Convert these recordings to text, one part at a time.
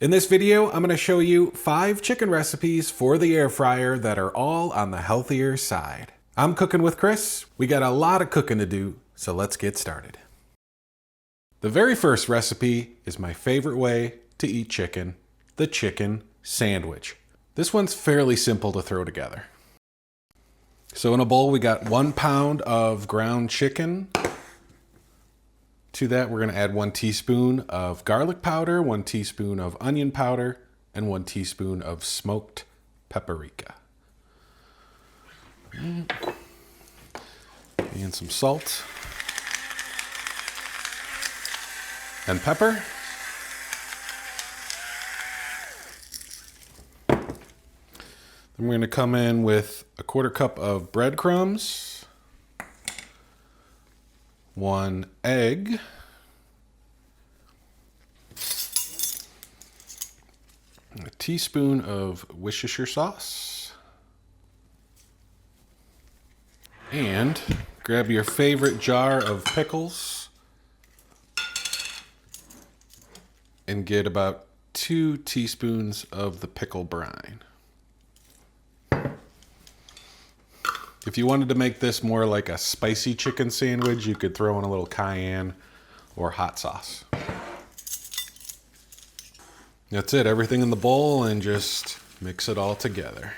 In this video, I'm going to show you 5 chicken recipes for the air fryer that are all on the healthier side. I'm cooking with Chris. We got a lot of cooking to do, so let's get started. The very first recipe is my favorite way to eat chicken, the chicken sandwich. This one's fairly simple to throw together. So in a bowl, we got 1 pound of ground chicken. To that, we're going to add 1 teaspoon of garlic powder, 1 teaspoon of onion powder, and 1 teaspoon of smoked paprika. And some salt and pepper. Then we're going to come in with a 1/4 cup of breadcrumbs, 1 egg, a teaspoon of Worcestershire sauce, and grab your favorite jar of pickles and get about 2 teaspoons of the pickle brine. If you wanted to make this more like a spicy chicken sandwich, you could throw in a little cayenne or hot sauce. That's it, everything in the bowl, and just mix it all together.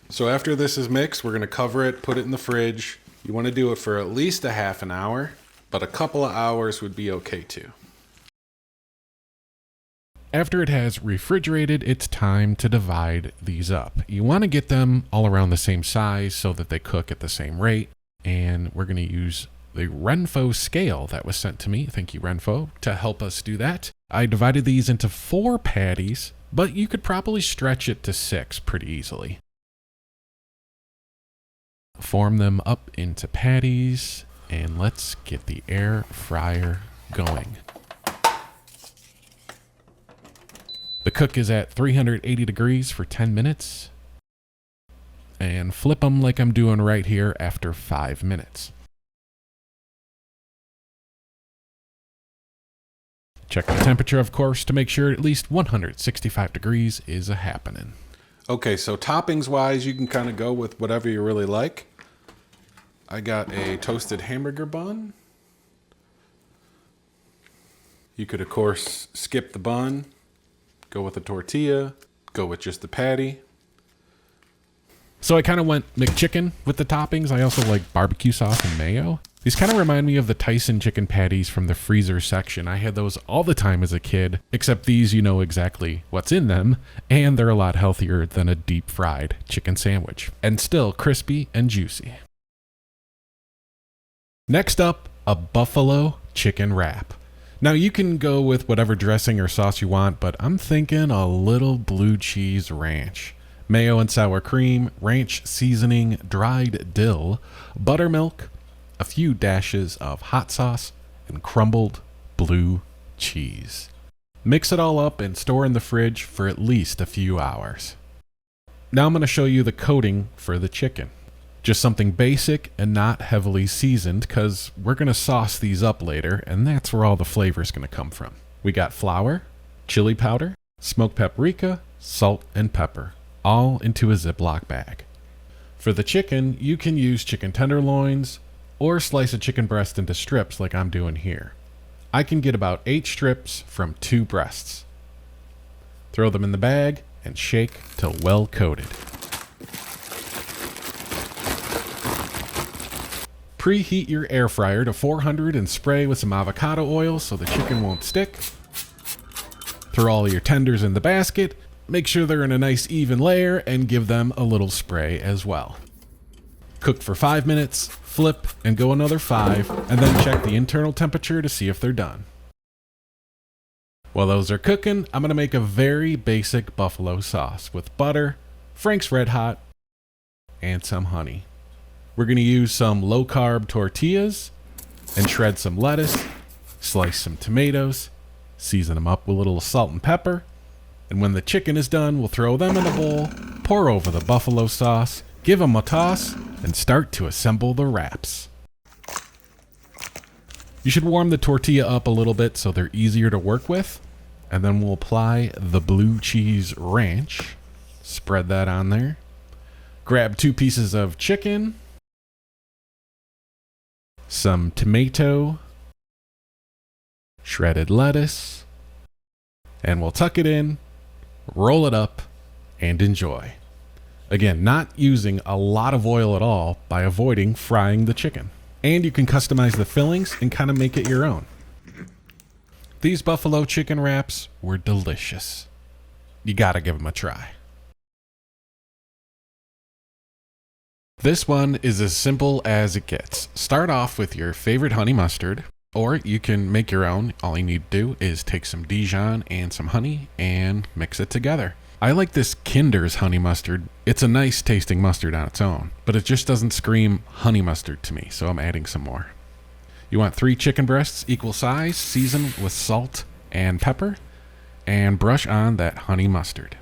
So after this is mixed, we're going to cover it, put it in the fridge. You want to do it for at least a half an hour, but a couple of hours would be okay too. After it has refrigerated, it's time to divide these up. You want to get them all around the same size so that they cook at the same rate. And we're going to use the Renfo scale that was sent to me, thank you Renfo, to help us do that. I divided these into 4 patties, but you could probably stretch it to 6 pretty easily. Form them up into patties, and let's get the air fryer going. The cook is at 380 degrees for 10 minutes. And flip them like I'm doing right here after 5 minutes. Check the temperature, of course, to make sure at least 165 degrees is a happening. Okay, so toppings wise, you can kind of go with whatever you really like. I got a toasted hamburger bun. You could, of course, skip the bun. Go with a tortilla, go with just the patty. So I kind of went McChicken with the toppings. I also like barbecue sauce and mayo. These kind of remind me of the Tyson chicken patties from the freezer section. I had those all the time as a kid, except these, you know exactly what's in them, and they're a lot healthier than a deep fried chicken sandwich, and still crispy and juicy. Next up, a buffalo chicken wrap. Now you can go with whatever dressing or sauce you want, but I'm thinking a little blue cheese ranch. Mayo and sour cream, ranch seasoning, dried dill, buttermilk, a few dashes of hot sauce, and crumbled blue cheese. Mix it all up and store in the fridge for at least a few hours. Now I'm going to show you the coating for the chicken. Just something basic and not heavily seasoned, because we're going to sauce these up later, and that's where all the flavor is going to come from. We got flour, chili powder, smoked paprika, salt, and pepper, all into a Ziploc bag. For the chicken, you can use chicken tenderloins or slice a chicken breast into strips like I'm doing here. I can get about 8 strips from 2 breasts. Throw them in the bag and shake till well coated. Preheat your air fryer to 400 and spray with some avocado oil so the chicken won't stick. Throw all your tenders in the basket, make sure they're in a nice even layer, and give them a little spray as well. Cook for 5 minutes, flip, and go another 5, and then check the internal temperature to see if they're done. While those are cooking, I'm going to make a very basic buffalo sauce with butter, Frank's Red Hot, and some honey. We're going to use some low-carb tortillas and shred some lettuce, slice some tomatoes, season them up with a little salt and pepper, and when the chicken is done, we'll throw them in a bowl, pour over the buffalo sauce, give them a toss, and start to assemble the wraps. You should warm the tortilla up a little bit so they're easier to work with. And then we'll apply the blue cheese ranch. Spread that on there. Grab 2 pieces of chicken, some tomato, shredded lettuce, and we'll tuck it in, roll it up, and enjoy. Again, not using a lot of oil at all by avoiding frying the chicken. And you can customize the fillings and kind of make it your own. These buffalo chicken wraps were delicious. You gotta give them a try. This one is as simple as it gets. Start off with your favorite honey mustard, or you can make your own. All you need to do is take some Dijon and some honey and mix it together. I like this Kinder's honey mustard. It's a nice tasting mustard on its own, but it just doesn't scream honey mustard to me, so I'm adding some more. You want 3 chicken breasts equal size, season with salt and pepper, and brush on that honey mustard.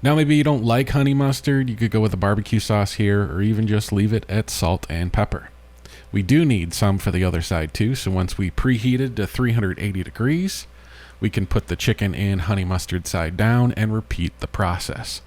Now maybe you don't like honey mustard, you could go with a barbecue sauce here, or even just leave it at salt and pepper. We do need some for the other side too, so once we preheated to 380 degrees, we can put the chicken in honey mustard side down and repeat the process.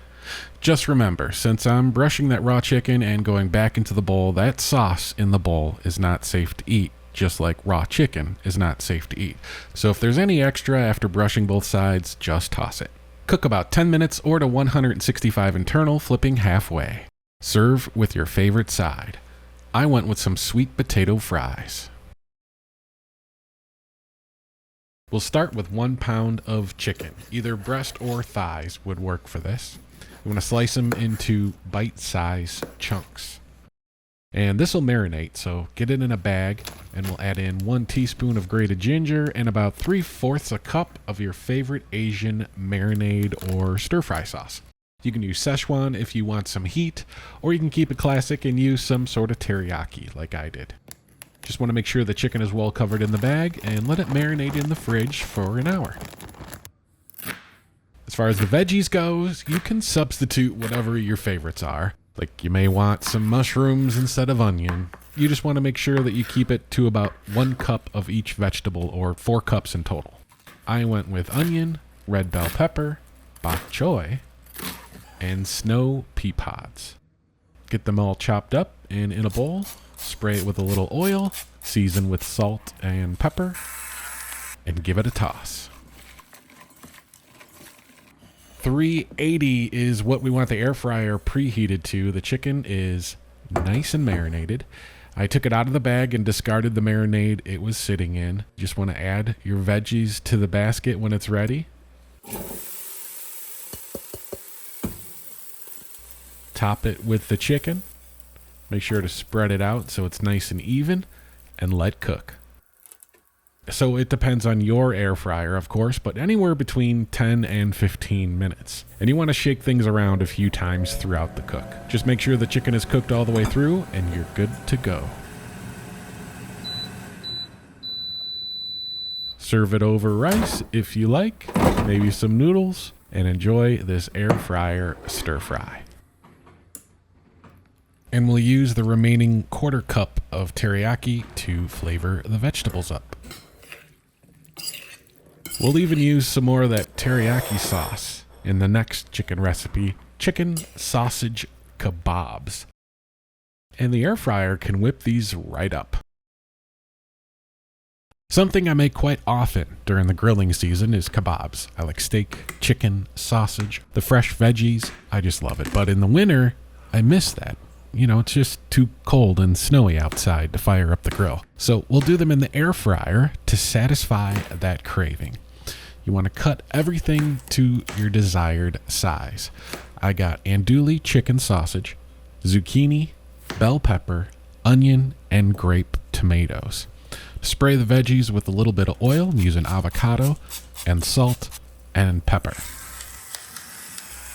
Just remember, since I'm brushing that raw chicken and going back into the bowl, that sauce in the bowl is not safe to eat, just like raw chicken is not safe to eat. So if there's any extra after brushing both sides, just toss it. Cook about 10 minutes or to 165 internal, flipping halfway. Serve with your favorite side. I went with some sweet potato fries. We'll start with 1 pound of chicken. Either breast or thighs would work for this. You want to slice them into bite-sized chunks. And this will marinate, so get it in a bag, and we'll add in 1 teaspoon of grated ginger and about 3/4 a cup of your favorite Asian marinade or stir-fry sauce. You can use Szechuan if you want some heat, or you can keep it classic and use some sort of teriyaki like I did. Just want to make sure the chicken is well covered in the bag and let it marinate in the fridge for an hour. As far as the veggies goes, you can substitute whatever your favorites are. Like you may want some mushrooms instead of onion. You just want to make sure that you keep it to about 1 cup of each vegetable, or 4 cups in total. I went with onion, red bell pepper, bok choy, and snow pea pods. Get them all chopped up and in a bowl. Spray it with a little oil, season with salt and pepper, and give it a toss. 380 is what we want the air fryer preheated to. The chicken is nice and marinated. I took it out of the bag and discarded the marinade it was sitting in. You just want to add your veggies to the basket when it's ready. Top it with the chicken. Make sure to spread it out so it's nice and even, and let cook. So it depends on your air fryer, of course, but anywhere between 10 and 15 minutes. And you want to shake things around a few times throughout the cook. Just make sure the chicken is cooked all the way through and you're good to go. Serve it over rice if you like, maybe some noodles, and enjoy this air fryer stir fry. And we'll use the remaining 1/4 cup of teriyaki to flavor the vegetables up. We'll even use some more of that teriyaki sauce in the next chicken recipe, chicken sausage kebabs. And the air fryer can whip these right up. Something I make quite often during the grilling season is kebabs. I like steak, chicken, sausage, the fresh veggies. I just love it. But in the winter, I miss that. You know, it's just too cold and snowy outside to fire up the grill. So we'll do them in the air fryer to satisfy that craving. You want to cut everything to your desired size. I got andouille chicken sausage, zucchini, bell pepper, onion, and grape tomatoes. Spray the veggies with a little bit of oil using avocado and salt and pepper.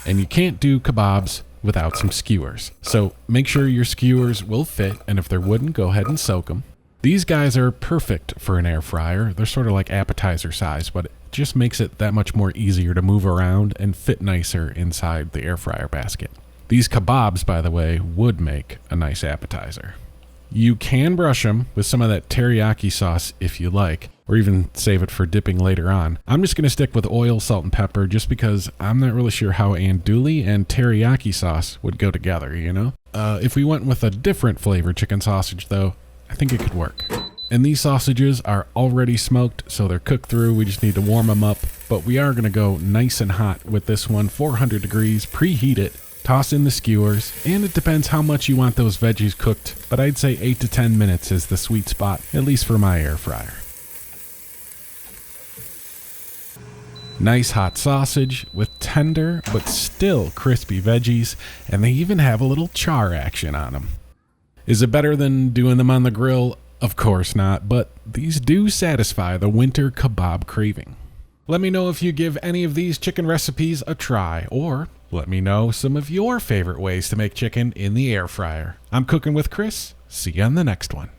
And you can't do kebabs without some skewers. So make sure your skewers will fit, and if they're wooden, go ahead and soak them. These guys are perfect for an air fryer. They're sort of like appetizer size, but it just makes it that much more easier to move around and fit nicer inside the air fryer basket. These kebabs, by the way, would make a nice appetizer. You can brush them with some of that teriyaki sauce if you like, or even save it for dipping later on. I'm just going to stick with oil, salt, and pepper just because I'm not really sure how andouille and teriyaki sauce would go together, you know? If we went with a different flavored chicken sausage though, I think it could work. And these sausages are already smoked, so they're cooked through. We just need to warm them up, but we are going to go nice and hot with this one, 400 degrees, preheat it, toss in the skewers, and it depends how much you want those veggies cooked, but I'd say 8 to 10 minutes is the sweet spot, at least for my air fryer. Nice hot sausage with tender but still crispy veggies, and they even have a little char action on them. Is it better than doing them on the grill? Of course not, but these do satisfy the winter kebab craving. Let me know if you give any of these chicken recipes a try, or let me know some of your favorite ways to make chicken in the air fryer. I'm Cooking with Chris. See you on the next one.